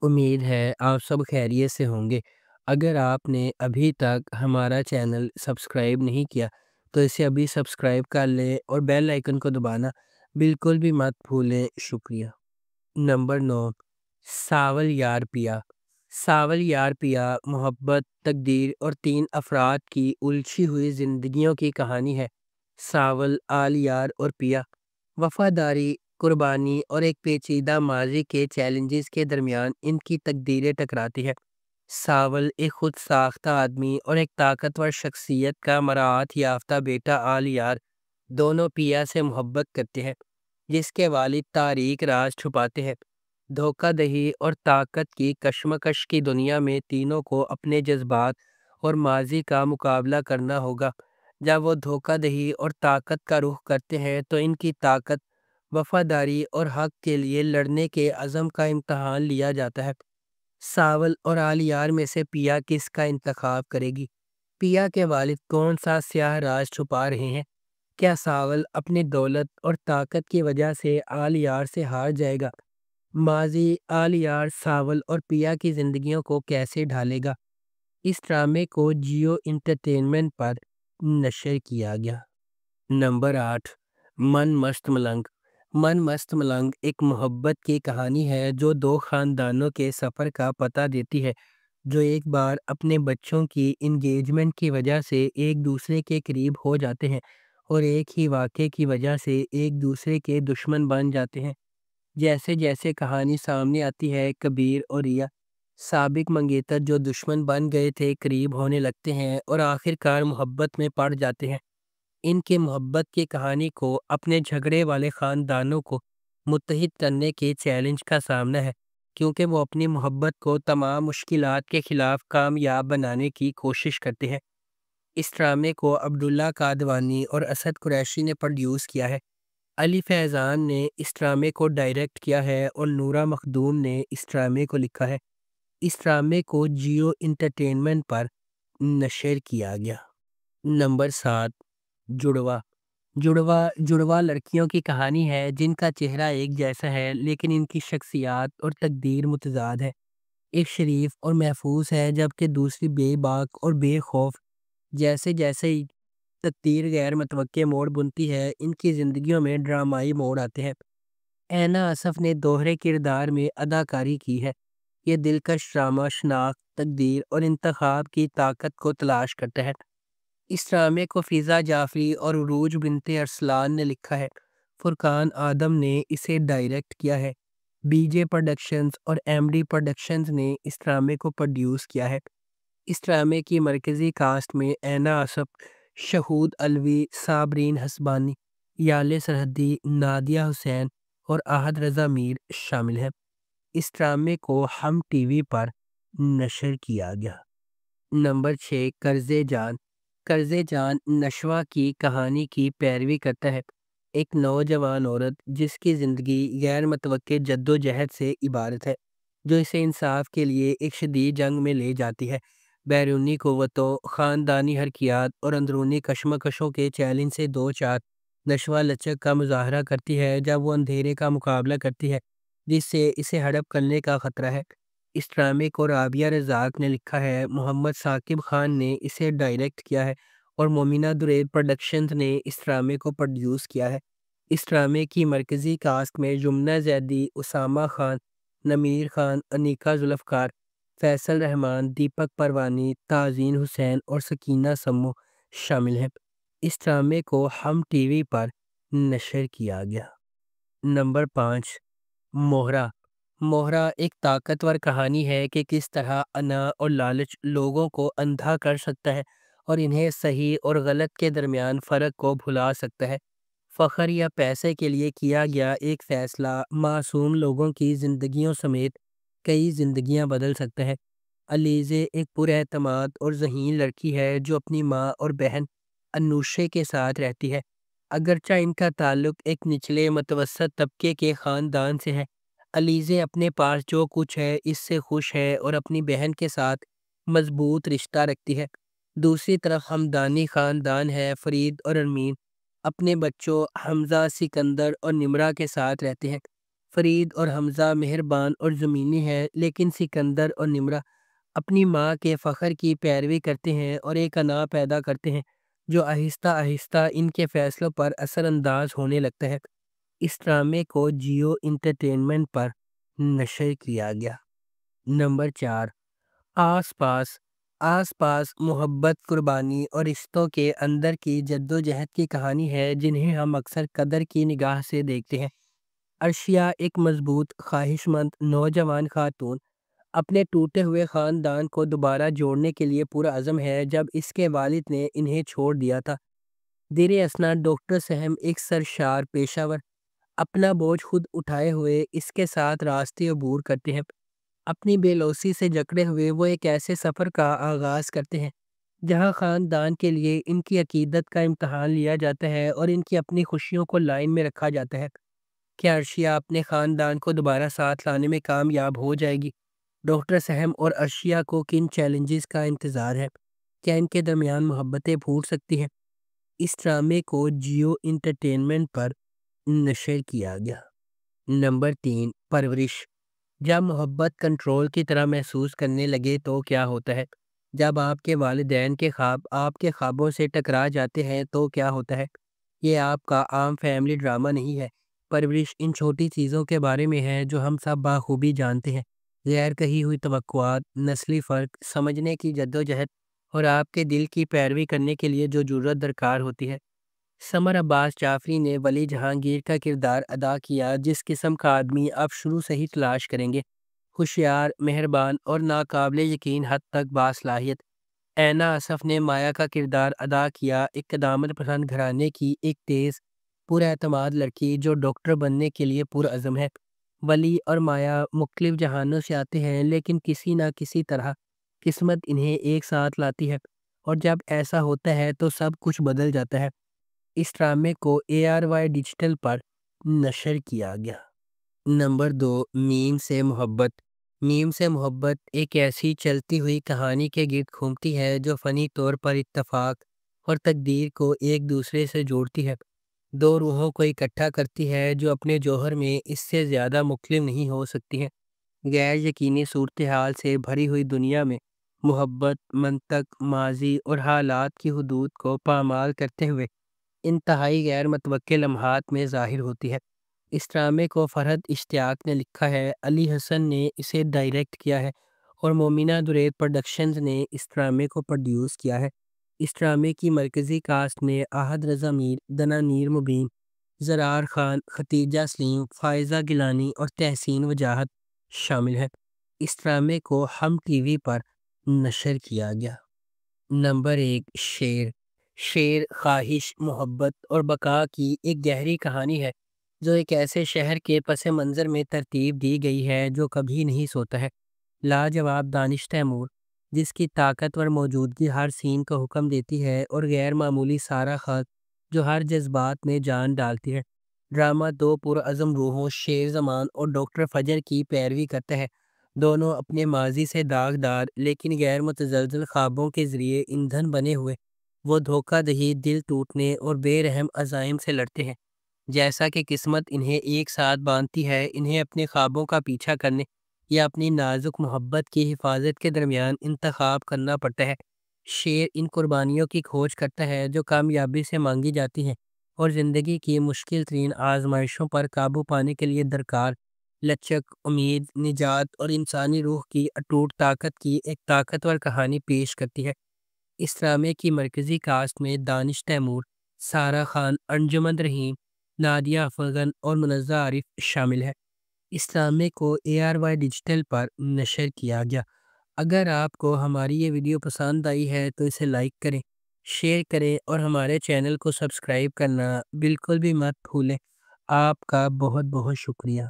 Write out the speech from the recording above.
امید ہے آپ سب خیریت سے ہوں گے۔ اگر آپ نے ابھی تک ہمارا چینل سبسکرائب نہیں کیا تو اسے ابھی سبسکرائب کر لیں اور بیل آئیکن کو دبانا بالکل بھی مت بھولیں۔ شکریہ۔ نمبر 9، ساول یار پیا۔ ساول یار پیا محبت، تقدیر اور 3 افراد کی الجھی ہوئی زندگیوں کی کہانی ہے۔ ساول، آل یار اور پیا وفاداری، قربانی اور ایک پیچیدہ ماضی کے چیلنجز کے درمیان ان کی تقدیریں ٹکراتی ہے۔ ساول ایک خود ساختہ آدمی اور ایک طاقتور شخصیت کا مراعات یافتہ بیٹا آل یار دونوں پیا سے محبت کرتے ہیں، جس کے والد تاریک راز چھپاتے ہیں۔ دھوکہ دہی اور طاقت کی کشمکش کی دنیا میں تینوں کو اپنے جذبات اور ماضی کا مقابلہ کرنا ہوگا۔ جب وہ دھوکہ دہی اور طاقت کا رخ کرتے ہیں تو ان کی طاقت، وفاداری اور حق کے لیے لڑنے کے عزم کا امتحان لیا جاتا ہے۔ ساول اور آل یار میں سے پیا کس کا انتخاب کرے گی؟ پیا کے والد کون سا سیاہ راز چھپا رہے ہیں؟ کیا ساول اپنی دولت اور طاقت کی وجہ سے آل یار سے ہار جائے گا؟ ماضی آل یار، ساول اور پیا کی زندگیوں کو کیسے ڈھالے گا؟ اس ڈرامے کو جیو انٹرٹینمنٹ پر نشر کیا گیا۔ نمبر 8، من مست ملنگ۔ من مست ملنگ ایک محبت کی کہانی ہے جو 2 خاندانوں کے سفر کا پتہ دیتی ہے، جو ایک بار اپنے بچوں کی انگیجمنٹ کی وجہ سے ایک دوسرے کے قریب ہو جاتے ہیں اور ایک ہی واقعے کی وجہ سے ایک دوسرے کے دشمن بن جاتے ہیں۔ جیسے جیسے کہانی سامنے آتی ہے، کبیر اور ریا، سابق منگیتر جو دشمن بن گئے تھے، قریب ہونے لگتے ہیں اور آخر کار محبت میں پڑ جاتے ہیں۔ ان کی محبت کی کہانی کو اپنے جھگڑے والے خاندانوں کو متحد کرنے کے چیلنج کا سامنا ہے، کیونکہ وہ اپنی محبت کو تمام مشکلات کے خلاف کامیاب بنانے کی کوشش کرتے ہیں۔ اس ڈرامے کو عبداللہ قادوانی اور اسد قریشی نے پروڈیوس کیا ہے۔ علی فیضان نے اس ڈرامے کو ڈائریکٹ کیا ہے اور نورہ مخدوم نے اس ڈرامے کو لکھا ہے۔ اس ڈرامے کو جیو انٹرٹینمنٹ پر نشر کیا گیا۔ نمبر 7، جڑواں۔ جڑواں لڑکیوں کی کہانی ہے جن کا چہرہ ایک جیسا ہے لیکن ان کی شخصیات اور تقدیر متضاد ہے۔ ایک شریف اور محفوظ ہے جبکہ دوسری بے باک اور بے خوف۔ جیسے جیسے تقدیر غیر متوقع موڑ بنتی ہے، ان کی زندگیوں میں ڈرامائی موڑ آتے ہیں۔ اینا آصف نے دوہرے کردار میں اداکاری کی ہے۔ یہ دلکش ڈرامہ شناخت، تقدیر اور انتخاب کی طاقت کو تلاش کرتا ہے۔ اس ڈرامے کو فضا جعفری اور عروج بنت ارسلان نے لکھا ہے۔ فرقان آدم نے اسے ڈائریکٹ کیا ہے۔ بی جے پروڈکشنز اور ایم ڈی پروڈکشنز نے اس ڈرامے کو پروڈیوس کیا ہے۔ اس ڈرامے کی مرکزی کاسٹ میں اینا آصف، شہود علوی، صابرین حسبانی، یالے سرحدی، نادیہ حسین اور احد رضا میر شامل ہیں۔ اس ڈرامے کو ہم ٹی وی پر نشر کیا گیا۔ نمبر 6، قرض جان۔ قرض جان نشوہ کی کہانی کی پیروی کرتا ہے۔ ایک نوجوان عورت جس کی زندگی غیر متوقع جدوجہد سے عبارت ہے، جو اسے انصاف کے لیے ایک شدید جنگ میں لے جاتی ہے۔ بیرونی قوتوں، خاندانی حرکیات اور اندرونی کشمکشوں کے چیلنج سے دو چار، نشوہ لچک کا مظاہرہ کرتی ہے جب وہ اندھیرے کا مقابلہ کرتی ہے جس سے اسے ہڑپ کرنے کا خطرہ ہے۔ اس ڈرامے کو رابعہ رزاق نے لکھا ہے، محمد ثاقب خان نے اسے ڈائریکٹ کیا ہے اور مومنہ درید پروڈکشنز نے اس ڈرامے کو پروڈیوس کیا ہے۔ اس ڈرامے کی مرکزی کاسٹ میں یمنہ زیدی، اسامہ خان، نمیر خان، انیکا ذوالفقار، فیصل رحمان، دیپک پروانی، تازین حسین اور سکینہ سمو شامل ہیں۔ اس ڈرامے کو ہم ٹی وی پر نشر کیا گیا۔ نمبر 5، موہرا۔ موہرا ایک طاقتور کہانی ہے کہ کس طرح انا اور لالچ لوگوں کو اندھا کر سکتا ہے اور انہیں صحیح اور غلط کے درمیان فرق کو بھلا سکتا ہے۔ فخر یا پیسے کے لیے کیا گیا ایک فیصلہ معصوم لوگوں کی زندگیوں سمیت کئی زندگیاں بدل سکتا ہے۔ علیزے ایک پر اعتماد اور ذہین لڑکی ہے جو اپنی ماں اور بہن انوشے کے ساتھ رہتی ہے۔ اگرچہ ان کا تعلق ایک نچلے متوسط طبقے کے خاندان سے ہے، علیزے اپنے پاس جو کچھ ہے اس سے خوش ہے اور اپنی بہن کے ساتھ مضبوط رشتہ رکھتی ہے۔ دوسری طرف ہمدانی خاندان ہے، فرید اور ارمین اپنے بچوں حمزہ، سکندر اور نمرہ کے ساتھ رہتے ہیں۔ فرید اور حمزہ مہربان اور زمینی ہیں، لیکن سکندر اور نمرہ اپنی ماں کے فخر کی پیروی کرتے ہیں اور ایک انا پیدا کرتے ہیں جو آہستہ آہستہ ان کے فیصلوں پر اثر انداز ہونے لگتا ہے۔ اس ڈرامے کو جیو انٹرٹینمنٹ پر نشر کیا گیا۔ نمبر 4، آس پاس۔ آس پاس محبت، قربانی اور رشتوں کے اندر کی جد و جہد کی کہانی ہے جنہیں ہم اکثر قدر کی نگاہ سے دیکھتے ہیں۔ عرشیہ ایک مضبوط، خواہش مند نوجوان خاتون اپنے ٹوٹے ہوئے خاندان کو دوبارہ جوڑنے کے لیے پورا عزم ہے۔ جب اس کے والد نے انہیں چھوڑ دیا تھا، دیر اثنا ڈاکٹر سہم ایک سرشار پیشہ ور اپنا بوجھ خود اٹھائے ہوئے اس کے ساتھ راستے عبور کرتے ہیں۔ اپنی بے لوثی سے جکڑے ہوئے وہ ایک ایسے سفر کا آغاز کرتے ہیں جہاں خاندان کے لیے ان کی عقیدت کا امتحان لیا جاتا ہے اور ان کی اپنی خوشیوں کو لائن میں رکھا جاتا ہے۔ کیا عرشیہ اپنے خاندان کو دوبارہ ساتھ لانے میں کامیاب ہو جائے گی؟ ڈاکٹر سہم اور عرشیہ کو کن چیلنجز کا انتظار ہے؟ کیا ان کے درمیان محبتیں پھوٹ سکتی ہیں؟ اس ڈرامے کو جیو انٹرٹینمنٹ پر نشر کیا گیا۔ نمبر 3، پرورش۔ جب محبت کنٹرول کی طرح محسوس کرنے لگے تو کیا ہوتا ہے؟ جب آپ کے والدین کے خواب آپ کے خوابوں سے ٹکرا جاتے ہیں تو کیا ہوتا ہے؟ یہ آپ کا عام فیملی ڈرامہ نہیں ہے۔ پرورش ان چھوٹی چیزوں کے بارے میں ہے جو ہم سب بخوبی جانتے ہیں: غیر کہی ہوئی توقعات، نسلی فرق، سمجھنے کی جدوجہد اور آپ کے دل کی پیروی کرنے کے لیے جو جرأت درکار ہوتی ہے۔ سمر عباس جعفری نے ولی جہانگیر کا کردار ادا کیا، جس قسم کا آدمی آپ شروع سے ہی تلاش کریں گے: ہوشیار، مہربان اور ناقابل یقین حد تک باصلاحیت۔ اینا اسف نے مایا کا کردار ادا کیا، ایک قدامت پسند گھرانے کی ایک تیز، پر اعتماد لڑکی جو ڈاکٹر بننے کے لیے پرعزم ہے۔ ولی اور مایا مختلف جہانوں سے آتے ہیں، لیکن کسی نہ کسی طرح قسمت انہیں ایک ساتھ لاتی ہے، اور جب ایسا ہوتا ہے تو سب کچھ بدل جاتا ہے۔ اس ڈرامے کو ARY ڈیجیٹل پر نشر کیا گیا۔ نمبر 2، میم سے محبت۔ میم سے محبت ایک ایسی چلتی ہوئی کہانی کے گرد گھومتی ہے جو فنی طور پر اتفاق اور تقدیر کو ایک دوسرے سے جوڑتی ہے، دو روحوں کو اکٹھا کرتی ہے جو اپنے جوہر میں اس سے زیادہ مختلف نہیں ہو سکتی ہیں۔ غیر یقینی صورتحال سے بھری ہوئی دنیا میں محبت منطق، ماضی اور حالات کی حدود کو پامال کرتے ہوئے انتہائی غیر متوقع لمحات میں ظاہر ہوتی ہے۔ اس ڈرامے کو فرحت اشتیاق نے لکھا ہے، علی حسن نے اسے ڈائریکٹ کیا ہے اور مومنہ درید پروڈکشنز نے اس ڈرامے کو پروڈیوس کیا ہے۔ اس ڈرامے کی مرکزی کاسٹ میں احد رضا میر، دنانیر مبین، زرار خان، ختیجہ سلیم، فائزہ گیلانی اور تحسین وجاہت شامل ہیں۔ اس ڈرامے کو ہم ٹی وی پر نشر کیا گیا۔ نمبر 1، شیر۔ شیر خواہش، محبت اور بقا کی ایک گہری کہانی ہے جو ایک ایسے شہر کے پس منظر میں ترتیب دی گئی ہے جو کبھی نہیں سوتا ہے۔ لاجواب دانش تیمور، جس کی طاقتور موجودگی ہر سین کو حکم دیتی ہے، اور غیر معمولی سارہ خان جو ہر جذبات میں جان ڈالتی ہے۔ ڈرامہ دو پرعزم روحوں شیر زمان اور ڈاکٹر فجر کی پیروی کرتا ہے۔ دونوں اپنے ماضی سے داغدار لیکن غیر متزلزل خوابوں کے ذریعے ایندھن بنے ہوئے وہ دھوکہ دہی، دل ٹوٹنے اور بے رحم عزائم سے لڑتے ہیں۔ جیسا کہ قسمت انہیں ایک ساتھ باندھتی ہے، انہیں اپنے خوابوں کا پیچھا کرنے یا اپنی نازک محبت کی حفاظت کے درمیان انتخاب کرنا پڑتا ہے۔ شیر ان قربانیوں کی کھوج کرتا ہے جو کامیابی سے مانگی جاتی ہیں اور زندگی کی مشکل ترین آزمائشوں پر قابو پانے کے لیے درکار لچک، امید، نجات اور انسانی روح کی اٹوٹ طاقت کی ایک طاقتور کہانی پیش کرتی ہے۔ اس ڈرامے کی مرکزی کاسٹ میں دانش تیمور، سارہ خان، انجمن رحیم، نادیہ افغن اور منزہ عارف شامل ہیں۔ اس ڈرامے کو ARY ڈیجیٹل پر نشر کیا گیا۔ اگر آپ کو ہماری یہ ویڈیو پسند آئی ہے تو اسے لائک کریں، شیئر کریں اور ہمارے چینل کو سبسکرائب کرنا بالکل بھی مت بھولیں۔ آپ کا بہت بہت شکریہ۔